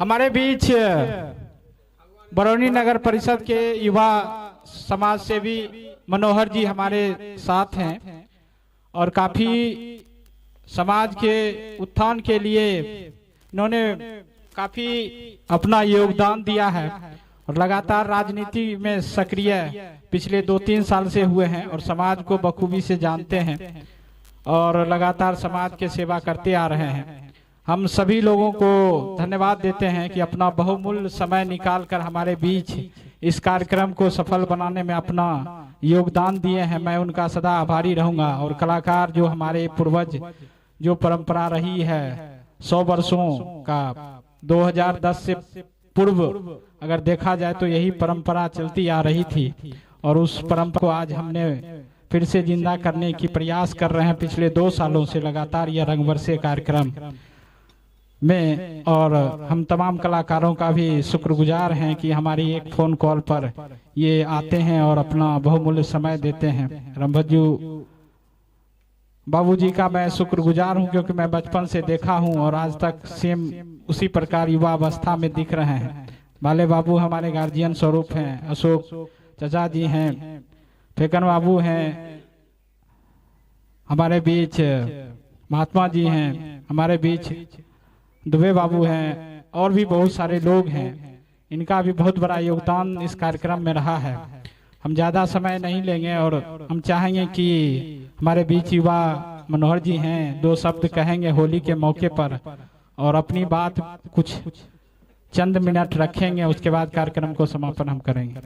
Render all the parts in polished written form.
हमारे बीच बरौनी नगर परिषद के युवा समाज सेवी मनोहर जी हमारे साथ हैं और काफी समाज के उत्थान के लिए इन्होंने काफी अपना योगदान दिया है और लगातार राजनीति में सक्रिय पिछले 2-3 साल से हुए हैं और समाज को बखूबी से जानते हैं और लगातार समाज के सेवा करते आ रहे हैं। हम सभी लोगों को धन्यवाद देते हैं कि अपना बहुमूल्य समय निकालकर हमारे बीच इस कार्यक्रम को सफल बनाने में अपना योगदान दिए हैं। मैं उनका सदा आभारी रहूंगा। और कलाकार जो हमारे पूर्वज जो परंपरा रही है 100 वर्षों का 2010 से पूर्व अगर देखा जाए तो यही परंपरा चलती आ रही थी और उस परंपरा को आज हमने फिर से जिंदा करने की प्रयास कर रहे हैं पिछले 2 सालों से लगातार यह रंगबरसे कार्यक्रम में। और हम तमाम कलाकारों का भी शुक्रगुजार हैं कि हमारी एक फोन कॉल पर ये आते हैं और अपना बहुमूल्य समय देते हैं। रंभज्जू बाबूजी का मैं शुक्रगुजार हूं क्योंकि मैं बचपन से देखा हूं और आज तक सेम उसी प्रकार युवा अवस्था में दिख रहे हैं। बाले बाबू हमारे गार्जियन स्वरूप हैं, अशोक चाचा जी हैं, फेकन बाबू हैं हमारे बीच, महात्मा जी हैं हमारे बीच, दुबे बाबू हैं और भी बहुत सारे लोग हैं। इनका भी बहुत बड़ा योगदान इस कार्यक्रम में रहा है। हम ज़्यादा समय नहीं लेंगे और हम चाहेंगे कि हमारे बीच युवा मनोहर जी हैं 2 शब्द कहेंगे होली के मौके पर और अपनी बात कुछ चंद मिनट रखेंगे। उसके बाद कार्यक्रम को समापन हम करेंगे।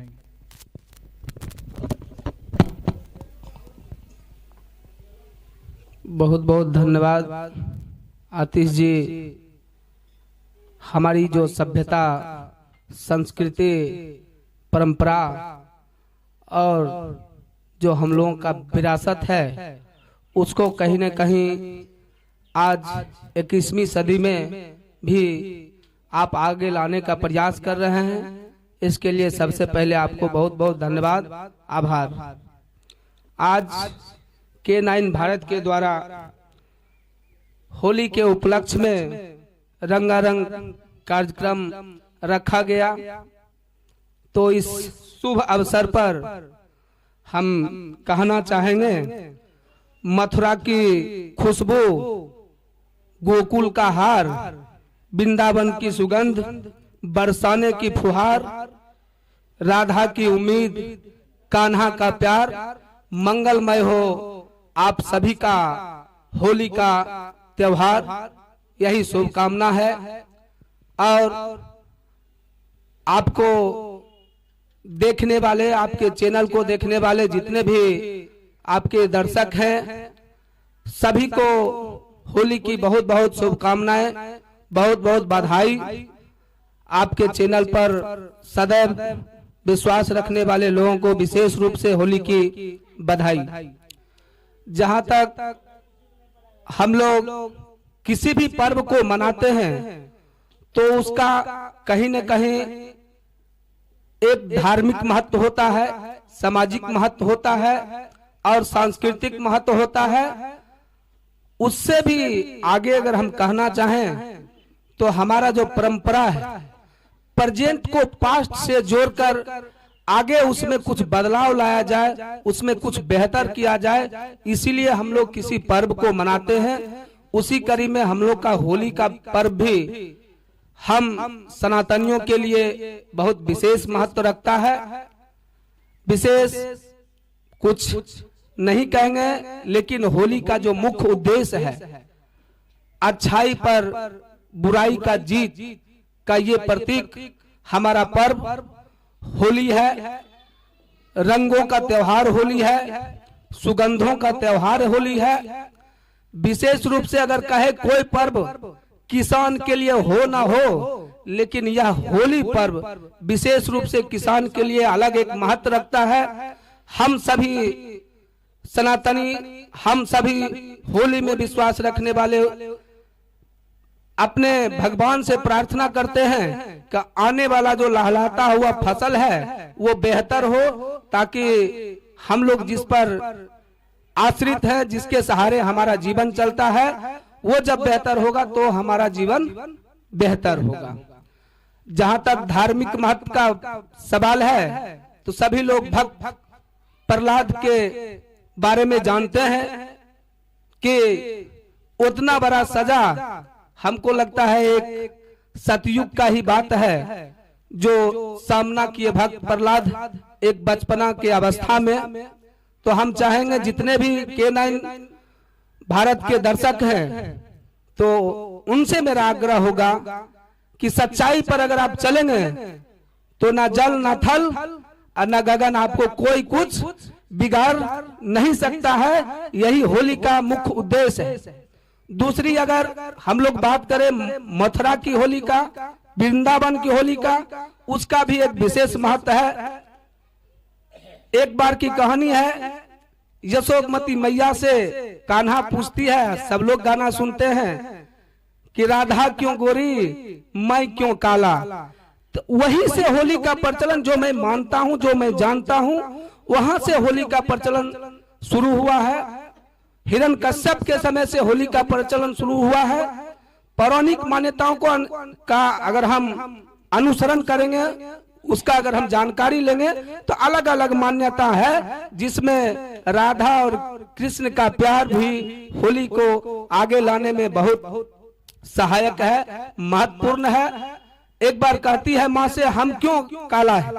बहुत बहुत धन्यवाद आतिश जी। हमारी जो सभ्यता, संस्कृति, परंपरा और जो हम लोगों का विरासत है उसको कहीं न कहीं आज 21वीं सदी में भी आप आगे लाने का प्रयास कर रहे हैं। इसके लिए सबसे पहले आपको बहुत बहुत धन्यवाद, आभार। आज K9 भारत के द्वारा होली के उपलक्ष्य में रंगारंग कार्यक्रम रखा गया, तो इस शुभ अवसर पर हम कहना चाहेंगे मथुरा की खुशबू, गोकुल का हार, वृंदावन की सुगंध, बरसाने की फुहार, राधा की उम्मीद, कान्हा का प्यार, मंगलमय हो आप सभी का होली का त्योहार, यही शुभकामना है। और आपको देखने वाले, आपके चैनल को देखने वाले जितने भी आपके दर्शक हैं सभी को होली की बहुत बहुत शुभकामनाएं, बहुत बहुत बधाई। आपके चैनल पर सदैव विश्वास रखने वाले लोगों को विशेष रूप से होली की बधाई। जहां तक हम लोग किसी भी पर्व को मनाते हैं तो उसका कहीं न कहीं एक धार्मिक महत्व होता है, सामाजिक महत्व होता है और सांस्कृतिक महत्व होता है। उससे भी आगे अगर हम कहना चाहें तो हमारा जो परंपरा है, प्रेजेंट को पास्ट से जोड़कर आगे उसमें कुछ बदलाव लाया जाए, उसमें कुछ बेहतर किया जाए, इसीलिए हम लोग किसी पर्व को मनाते हैं। उसी कड़ी में हम लोग का होली का पर्व भी हम सनातनियों के लिए बहुत विशेष महत्व रखता है। विशेष कुछ नहीं कहेंगे, लेकिन होली का जो मुख्य उद्देश्य है अच्छाई पर बुराई का जीत का ये प्रतीक हमारा पर्व होली है। रंगों का त्योहार होली है, सुगंधों का त्योहार होली है। विशेष रूप से अगर कहे कोई पर्व किसान के लिए हो ना हो, लेकिन यह होली पर्व विशेष रूप से किसान के लिए अलग एक महत्व रखता है। हम सभी सनातनी, हम सभी होली में विश्वास रखने वाले अपने भगवान से प्रार्थना करते हैं कि आने वाला जो लहलहाता हुआ फसल है वो बेहतर हो, ताकि हम लोग जिस पर आश्रित है, जिसके सहारे हमारा जीवन चलता है, वो जब बेहतर होगा तो हमारा जीवन बेहतर होगा। जहां तक धार्मिक महत्व का सवाल है तो सभी लोग भक्त प्रहलाद के बारे में जानते हैं कि उतना बड़ा सजा हमको लगता है एक सतयुग का ही बात है जो सामना किए भक्त प्रहलाद एक बचपना के अवस्था में। तो हम चाहेंगे जितने भी K9 भारत के दर्शक हैं तो उनसे मेरा आग्रह होगा कि सच्चाई पर अगर आप चलेंगे तो ना जल ना थल और ना गगन आपको कोई कुछ बिगाड़ नहीं सकता है। यही होली का मुख्य उद्देश्य है। दूसरी अगर हम लोग बात करें मथुरा की होली का, वृंदावन की होली का, उसका भी एक विशेष महत्व है। एक बार की कहानी है, यशोमती मैया से कान्हा पूछती है, सब लोग गाना सुनते हैं कि राधा क्यों गोरी मैं क्यों काला। तो वहीं से होली का प्रचलन जो मैं मानता हूं, जो मैं जानता हूं, वहां से होली का प्रचलन शुरू हुआ है। हिरण्यकश्यप के समय से होली का प्रचलन शुरू हुआ है। पौराणिक मान्यताओं का अगर हम अनुसरण करेंगे, उसका अगर हम जानकारी लेंगे तो अलग अलग मान्यता है जिसमें राधा और कृष्ण का प्यार भी होली को आगे लाने में बहुत सहायक है, महत्वपूर्ण है। एक बार कहती है माँ से, हम क्यों काला है,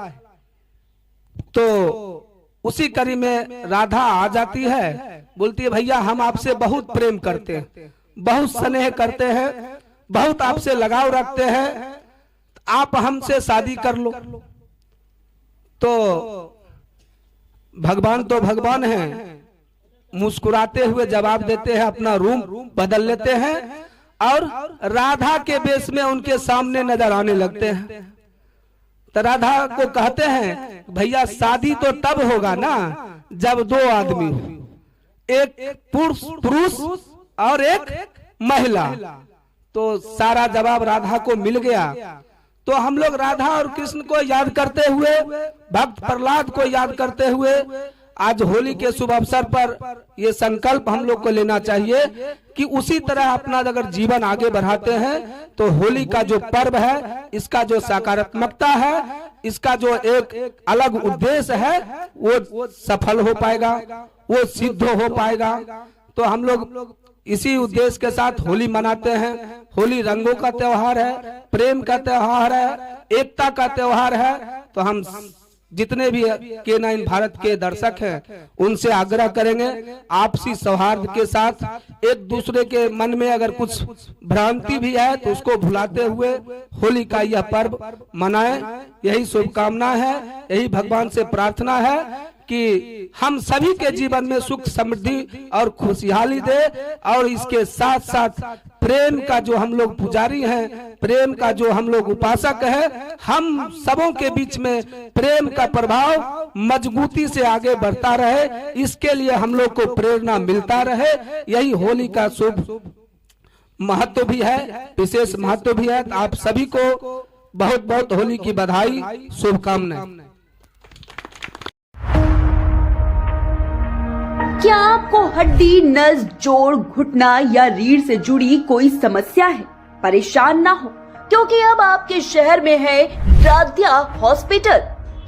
तो उसी कड़ी में राधा आ जाती है, बोलती है भैया हम आपसे बहुत प्रेम करते हैं, बहुत स्नेह करते हैं, बहुत आपसे लगाव रखते हैं, आप हमसे शादी कर लो। तो भगवान तो भगवान हैं, मुस्कुराते हुए जवाब देते हैं, अपना रूप बदल लेते हैं और राधा के वेश में उनके सामने नजर आने लगते हैं। तो राधा को कहते हैं भैया शादी तो तब होगा ना जब दो आदमी हो, एक पुरुष और एक महिला। तो सारा जवाब राधा को मिल गया। तो हम लोग राधा और कृष्ण को याद करते हुए, भक्त प्रहलाद को याद करते हुए आज होली के शुभ अवसर पर ये संकल्प हम लोग को लेना चाहिए कि उसी तरह अपना अगर जीवन आगे बढ़ाते हैं तो होली का जो पर्व है, इसका जो सकारात्मकता है, इसका जो एक अलग उद्देश्य है, वो सफल हो पाएगा, वो सिद्ध हो पाएगा। तो हम लोग इसी उद्देश्य के साथ होली मनाते हैं। होली रंगों का त्योहार है, प्रेम का त्योहार है, एकता का त्योहार है। तो हम जितने भी K9 भारत के दर्शक हैं उनसे आग्रह करेंगे आपसी सौहार्द के साथ, एक दूसरे के मन में अगर कुछ भ्रांति भी है तो उसको भुलाते हुए होली का यह पर्व मनाएं। यही शुभकामना है, यही भगवान से प्रार्थना है कि हम सभी के जीवन में सुख समृद्धि और खुशहाली दे, और इसके साथ साथ प्रेम का जो हम लोग पुजारी हैं, प्रेम का जो हम लोग उपासक हैं, हम सबों के बीच में प्रेम का प्रभाव मजबूती से आगे बढ़ता रहे, इसके लिए हम लोग को प्रेरणा मिलता रहे। यही होली का शुभ महत्व भी है, विशेष महत्व भी है। आप सभी को बहुत बहुत होली की बधाई, शुभकामनाएं। क्या आपको हड्डी, नस, जोड़, घुटना या रीढ़ से जुड़ी कोई समस्या है? परेशान ना हो, क्योंकि अब आपके शहर में है राध्या हॉस्पिटल।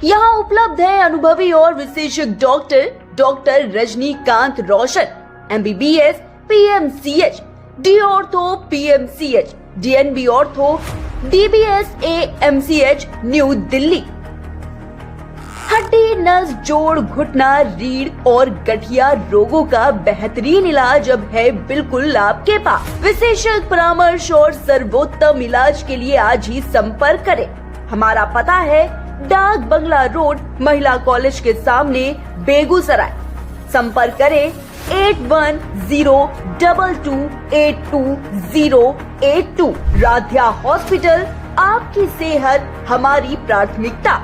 यहाँ उपलब्ध है अनुभवी और विशेषज्ञ डॉक्टर रजनीकांत रोशन, MBBS, PMCH, D ortho PMCH, DNB ortho, DBS AMCH, new Delhi. हड्डी, नस, जोड़, घुटना, रीढ़ और गठिया रोगों का बेहतरीन इलाज अब है बिल्कुल आपके पास। विशेषज्ञ परामर्श और सर्वोत्तम इलाज के लिए आज ही संपर्क करें। हमारा पता है डाक बंगला रोड, महिला कॉलेज के सामने, बेगूसराय। संपर्क करें 8102282082। राध्या हॉस्पिटल, आपकी सेहत हमारी प्राथमिकता।